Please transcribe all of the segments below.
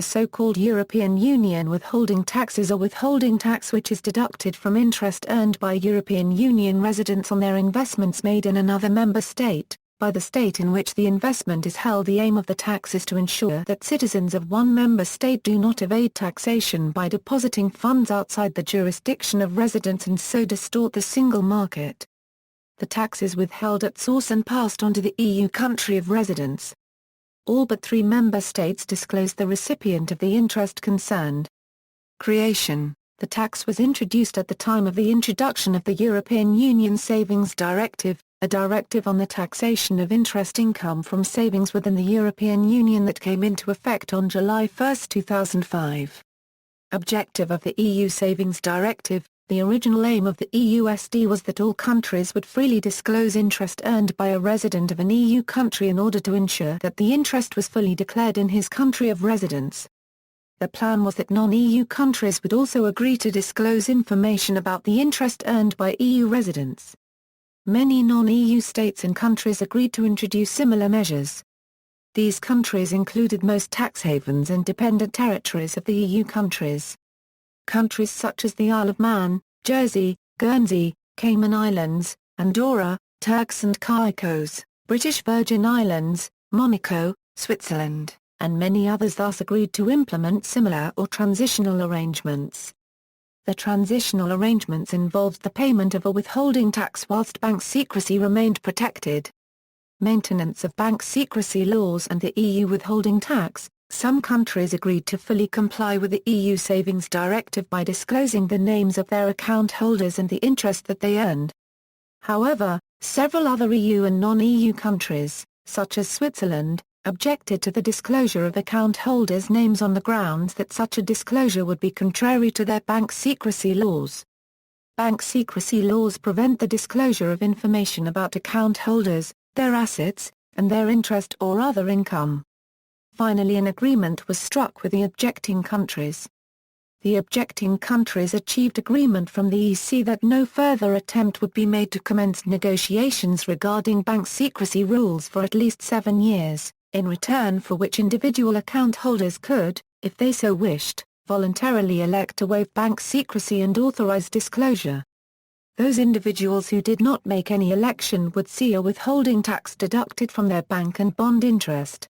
The so-called European Union withholding tax is a withholding tax which is deducted from interest earned by European Union residents on their investments made in another member state, by the state in which the investment is held. The aim of the tax is to ensure that citizens of one member state do not evade taxation by depositing funds outside the jurisdiction of residence and so distort the single market. The tax is withheld at source and passed on to the EU country of residence. All but 3 member states disclose the recipient of the interest concerned. Creation. The tax was introduced at the time of the introduction of the European Union Savings Directive, a directive on the taxation of interest income from savings within the European Union that came into effect on July 1, 2005. Objective of the EU Savings Directive. The original aim of the EUSD was that all countries would freely disclose interest earned by a resident of an EU country in order to ensure that the interest was fully declared in his country of residence. The plan was that non-EU countries would also agree to disclose information about the interest earned by EU residents. Many non-EU states and countries agreed to introduce similar measures. These countries included most tax havens and dependent territories of the EU countries. Countries such as the Isle of Man, Jersey, Guernsey, Cayman Islands, Andorra, Turks and Caicos, British Virgin Islands, Monaco, Switzerland, and many others thus agreed to implement similar or transitional arrangements. The transitional arrangements involved the payment of a withholding tax whilst bank secrecy remained protected. Maintenance of bank secrecy laws and the EU withholding tax. Some countries agreed to fully comply with the EU Savings Directive by disclosing the names of their account holders and the interest that they earned. However, several other EU and non-EU countries, such as Switzerland, objected to the disclosure of account holders' names on the grounds that such a disclosure would be contrary to their bank secrecy laws. Bank secrecy laws prevent the disclosure of information about account holders, their assets, and their interest or other income. Finally, an agreement was struck with the objecting countries. The objecting countries achieved agreement from the EC that no further attempt would be made to commence negotiations regarding bank secrecy rules for at least 7 years, in return for which individual account holders could, if they so wished, voluntarily elect to waive bank secrecy and authorize disclosure. Those individuals who did not make any election would see a withholding tax deducted from their bank and bond interest.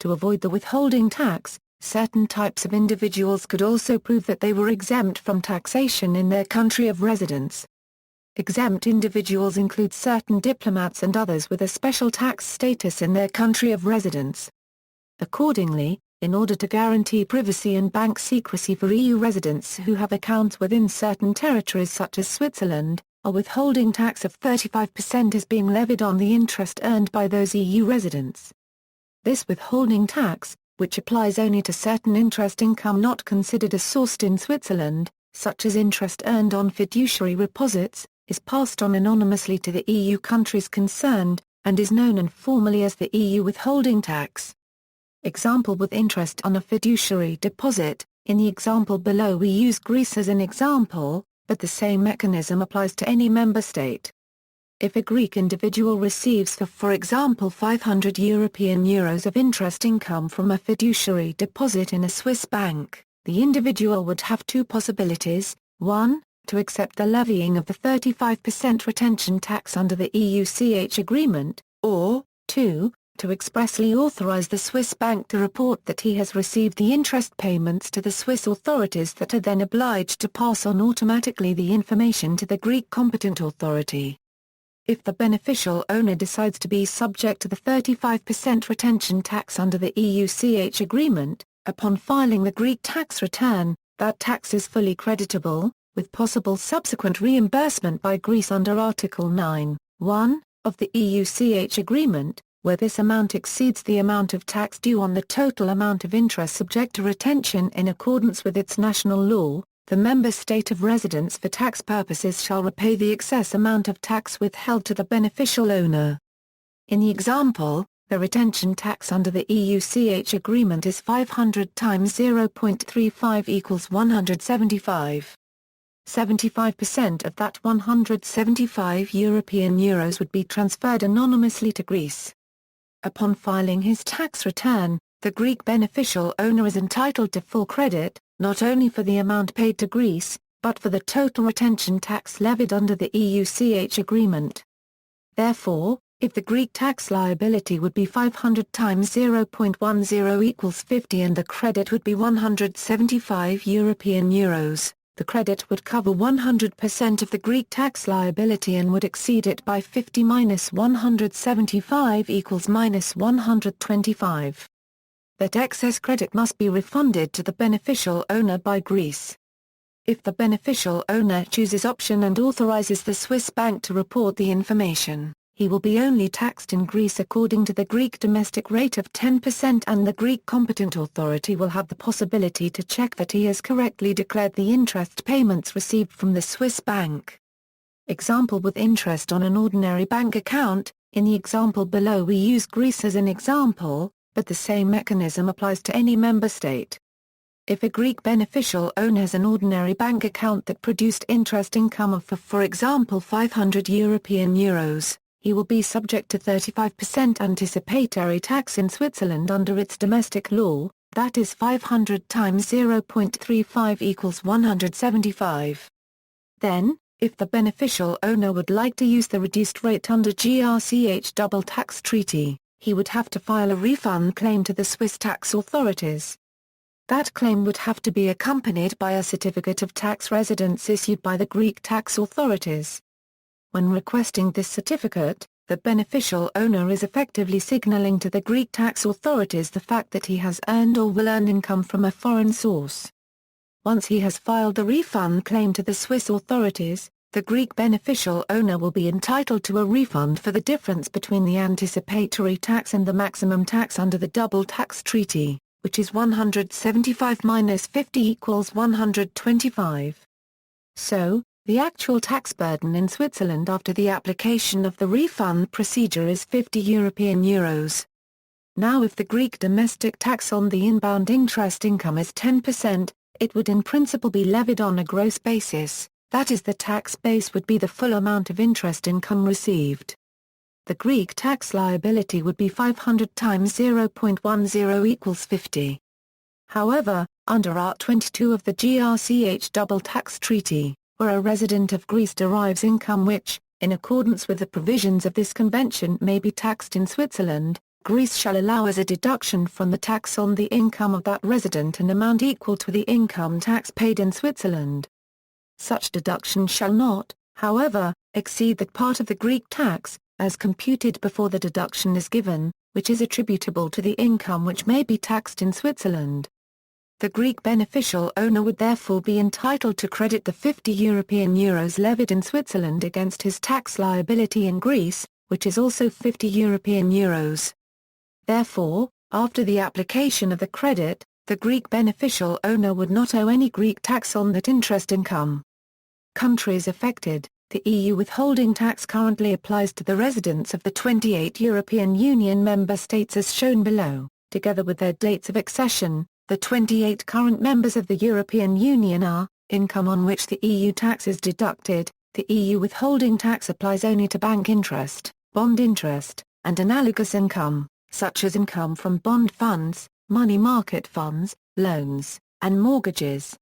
To avoid the withholding tax, certain types of individuals could also prove that they were exempt from taxation in their country of residence. Exempt individuals include certain diplomats and others with a special tax status in their country of residence. Accordingly, in order to guarantee privacy and bank secrecy for EU residents who have accounts within certain territories such as Switzerland, a withholding tax of 35% is being levied on the interest earned by those EU residents. This withholding tax, which applies only to certain interest income not considered as sourced in Switzerland, such as interest earned on fiduciary deposits, is passed on anonymously to the EU countries concerned, and is known informally as the EU withholding tax. Example: with interest on a fiduciary deposit. In the example below we use Greece as an example, but the same mechanism applies to any member state. If a Greek individual receives for example €500 of interest income from a fiduciary deposit in a Swiss bank, the individual would have 2 possibilities: 1, to accept the levying of the 35% retention tax under the EU-CH agreement, or 2, to expressly authorize the Swiss bank to report that he has received the interest payments to the Swiss authorities that are then obliged to pass on automatically the information to the Greek competent authority. If the beneficial owner decides to be subject to the 35% retention tax under the EU-CH agreement, upon filing the Greek tax return, that tax is fully creditable, with possible subsequent reimbursement by Greece under Article 9(1) of the EU-CH agreement, where this amount exceeds the amount of tax due on the total amount of interest subject to retention in accordance with its national law. The member state of residence for tax purposes shall repay the excess amount of tax withheld to the beneficial owner. In the example, the retention tax under the EU-CH agreement is 500 times 0.35 equals 175. 75% of that 175 European euros would be transferred anonymously to Greece. Upon filing his tax return, the Greek beneficial owner is entitled to full credit, not only for the amount paid to Greece, but for the total retention tax levied under the EUCH agreement. Therefore, if the Greek tax liability would be 500 times 0.10 equals 50 and the credit would be 175 European euros, the credit would cover 100% of the Greek tax liability and would exceed it by 50 minus 175 equals minus 125. That excess credit must be refunded to the beneficial owner by Greece. If the beneficial owner chooses option and authorizes the Swiss bank to report the information, he will be only taxed in Greece according to the Greek domestic rate of 10% and the Greek competent authority will have the possibility to check that he has correctly declared the interest payments received from the Swiss bank. Example with interest on an ordinary bank account. In the example below we use Greece as an example, but the same mechanism applies to any member state. If a Greek beneficial owner has an ordinary bank account that produced interest income of for example 500 European euros, he will be subject to 35% anticipatory tax in Switzerland under its domestic law, that is 500 times 0.35 equals 175. Then, if the beneficial owner would like to use the reduced rate under GRCH double tax treaty, he would have to file a refund claim to the Swiss tax authorities. That claim would have to be accompanied by a certificate of tax residence issued by the Greek tax authorities. When requesting this certificate, the beneficial owner is effectively signaling to the Greek tax authorities the fact that he has earned or will earn income from a foreign source. Once he has filed the refund claim to the Swiss authorities, the Greek beneficial owner will be entitled to a refund for the difference between the anticipatory tax and the maximum tax under the double tax treaty, which is 175 minus 50 equals 125. So, the actual tax burden in Switzerland after the application of the refund procedure is 50 European euros. Now if the Greek domestic tax on the inbound interest income is 10%, it would in principle be levied on a gross basis, that is the tax base would be the full amount of interest income received. The Greek tax liability would be 500 times 0.10 equals 50. However, under Art 22 of the GRCH double tax treaty, where a resident of Greece derives income which, in accordance with the provisions of this convention may be taxed in Switzerland, Greece shall allow as a deduction from the tax on the income of that resident an amount equal to the income tax paid in Switzerland. Such deduction shall not, however, exceed that part of the Greek tax, as computed before the deduction is given, which is attributable to the income which may be taxed in Switzerland. The Greek beneficial owner would therefore be entitled to credit the 50 European euros levied in Switzerland against his tax liability in Greece, which is also 50 European euros. Therefore, after the application of the credit, the Greek beneficial owner would not owe any Greek tax on that interest income. Countries affected. The EU withholding tax currently applies to the residents of the 28 European Union member states as shown below, together with their dates of accession. The 28 current members of the European Union are, income on which the EU tax is deducted. The EU withholding tax applies only to bank interest, bond interest, and analogous income, such as income from bond funds, money market funds, loans, and mortgages.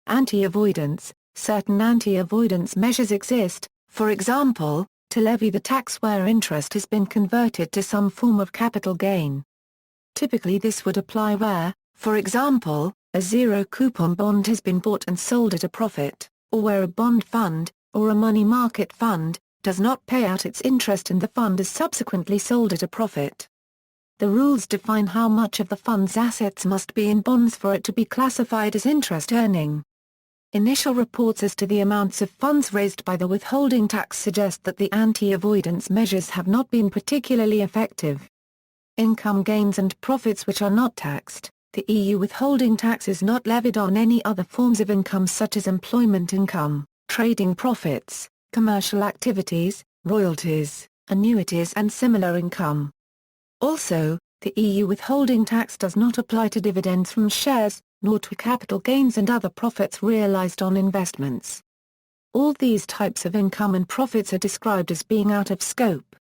Anti-avoidance. Certain anti-avoidance measures exist, for example, to levy the tax where interest has been converted to some form of capital gain. Typically this would apply where, for example, a zero-coupon bond has been bought and sold at a profit, or where a bond fund, or a money market fund, does not pay out its interest and the fund is subsequently sold at a profit. The rules define how much of the fund's assets must be in bonds for it to be classified as interest earning. Initial reports as to the amounts of funds raised by the withholding tax suggest that the anti-avoidance measures have not been particularly effective. Income gains and profits which are not taxed. The EU withholding tax is not levied on any other forms of income such as employment income, trading profits, commercial activities, royalties, annuities and similar income. Also, the EU withholding tax does not apply to dividends from shares, nor to capital gains and other profits realized on investments. All these types of income and profits are described as being out of scope.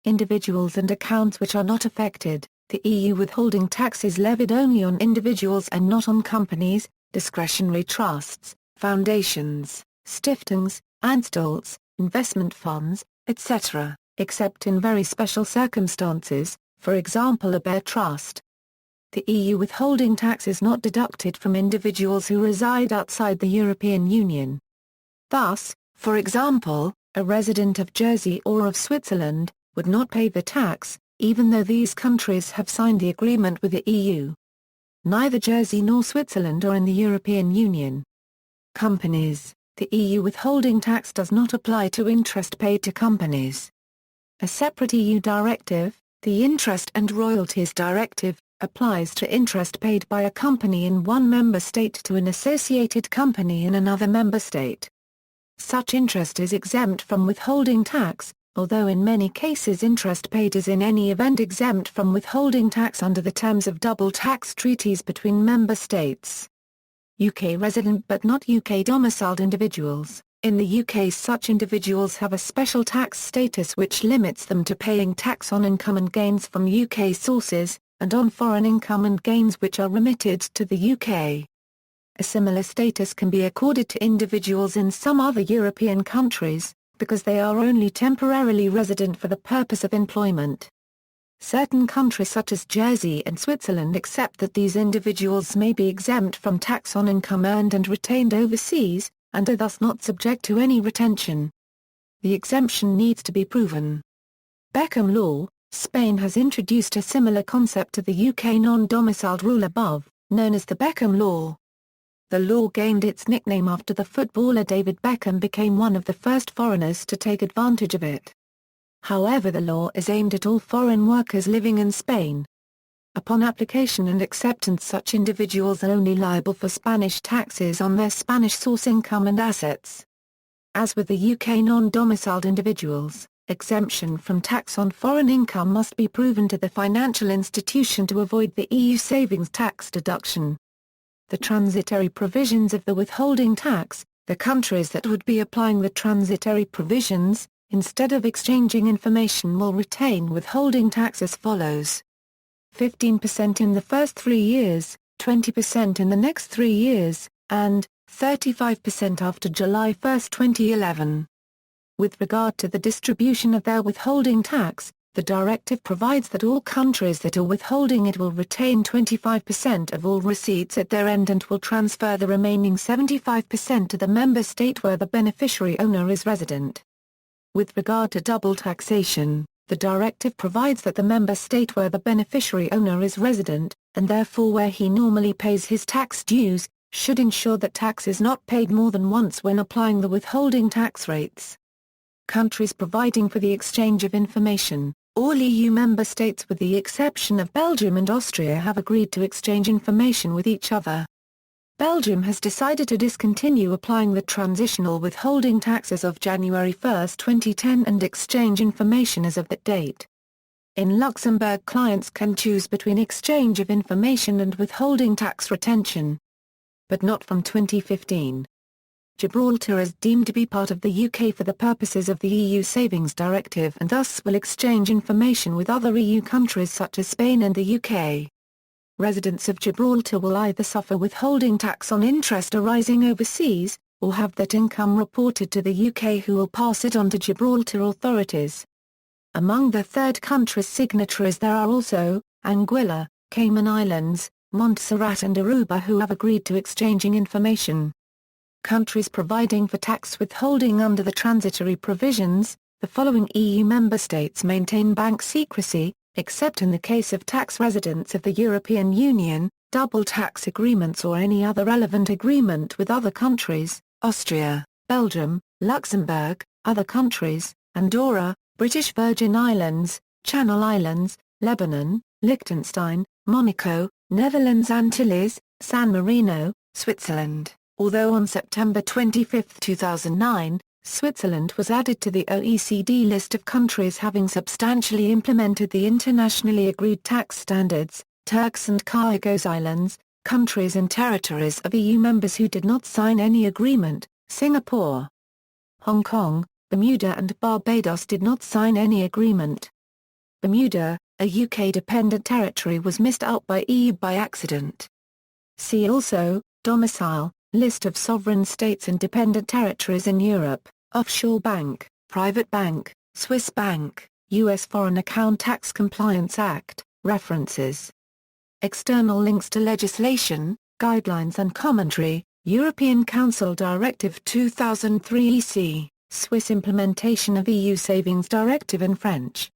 Individuals and accounts which are not affected. The EU withholding tax is levied only on individuals and not on companies, discretionary trusts, foundations, stiftings, Anstalts, investment funds, etc., except in very special circumstances, for example a bare trust. The EU withholding tax is not deducted from individuals who reside outside the European Union. Thus, for example, a resident of Jersey or of Switzerland would not pay the tax, even though these countries have signed the agreement with the EU. Neither Jersey nor Switzerland are in the European Union. Companies. The EU withholding tax does not apply to interest paid to companies. A separate EU directive, the Interest and Royalties Directive, applies to interest paid by a company in one member state to an associated company in another member state. Such interest is exempt from withholding tax, although in many cases interest paid is in any event exempt from withholding tax under the terms of double tax treaties between member states. UK resident but not UK domiciled individuals. In the UK such individuals have a special tax status which limits them to paying tax on income and gains from UK sources, and on foreign income and gains which are remitted to the UK. A similar status can be accorded to individuals in some other European countries, because they are only temporarily resident for the purpose of employment. Certain countries such as Jersey and Switzerland accept that these individuals may be exempt from tax on income earned and retained overseas, and are thus not subject to any retention. The exemption needs to be proven. Beckham law. Spain has introduced a similar concept to the UK non-domiciled rule above, known as the Beckham law. The law gained its nickname after the footballer David Beckham became one of the first foreigners to take advantage of it. However, the law is aimed at all foreign workers living in Spain. Upon application and acceptance, such individuals are only liable for Spanish taxes on their Spanish source income and assets. As with the UK non-domiciled individuals, exemption from tax on foreign income must be proven to the financial institution to avoid the EU savings tax deduction. The transitory provisions of the withholding tax, the countries that would be applying the transitory provisions, instead of exchanging information, will retain withholding tax as follows: 15% in the first 3 years, 20% in the next 3 years, and 35% after July 1, 2011. With regard to the distribution of their withholding tax, the directive provides that all countries that are withholding it will retain 25% of all receipts at their end and will transfer the remaining 75% to the member state where the beneficiary owner is resident. With regard to double taxation, the directive provides that the member state where the beneficiary owner is resident, and therefore where he normally pays his tax dues, should ensure that tax is not paid more than once when applying the withholding tax rates. Countries providing for the exchange of information. All EU member states with the exception of Belgium and Austria have agreed to exchange information with each other. Belgium has decided to discontinue applying the transitional withholding tax as of January 1, 2010 and exchange information as of that date. In Luxembourg, clients can choose between exchange of information and withholding tax retention. But not from 2015. Gibraltar is deemed to be part of the UK for the purposes of the EU Savings Directive and thus will exchange information with other EU countries such as Spain and the UK. Residents of Gibraltar will either suffer withholding tax on interest arising overseas, or have that income reported to the UK who will pass it on to Gibraltar authorities. Among the third countries signatories there are also, Anguilla, Cayman Islands, Montserrat and Aruba who have agreed to exchanging information. Countries providing for tax withholding under the transitory provisions, the following EU member states maintain bank secrecy, except in the case of tax residents of the European Union, double tax agreements or any other relevant agreement with other countries: Austria, Belgium, Luxembourg, other countries, Andorra, British Virgin Islands, Channel Islands, Lebanon, Liechtenstein, Monaco, Netherlands Antilles, San Marino, Switzerland. Although on September 25, 2009, Switzerland was added to the OECD list of countries having substantially implemented the internationally agreed tax standards, Turks and Caicos Islands, countries and territories of EU members who did not sign any agreement, Singapore, Hong Kong, Bermuda and Barbados did not sign any agreement. Bermuda, a UK dependent territory was missed out by EU by accident. See also, domicile, list of sovereign states and dependent territories in Europe, offshore bank, private bank, Swiss bank, U.S. Foreign Account Tax Compliance Act, references. External links to legislation, guidelines and commentary, European Council Directive 2003 EC, Swiss implementation of EU Savings Directive in French.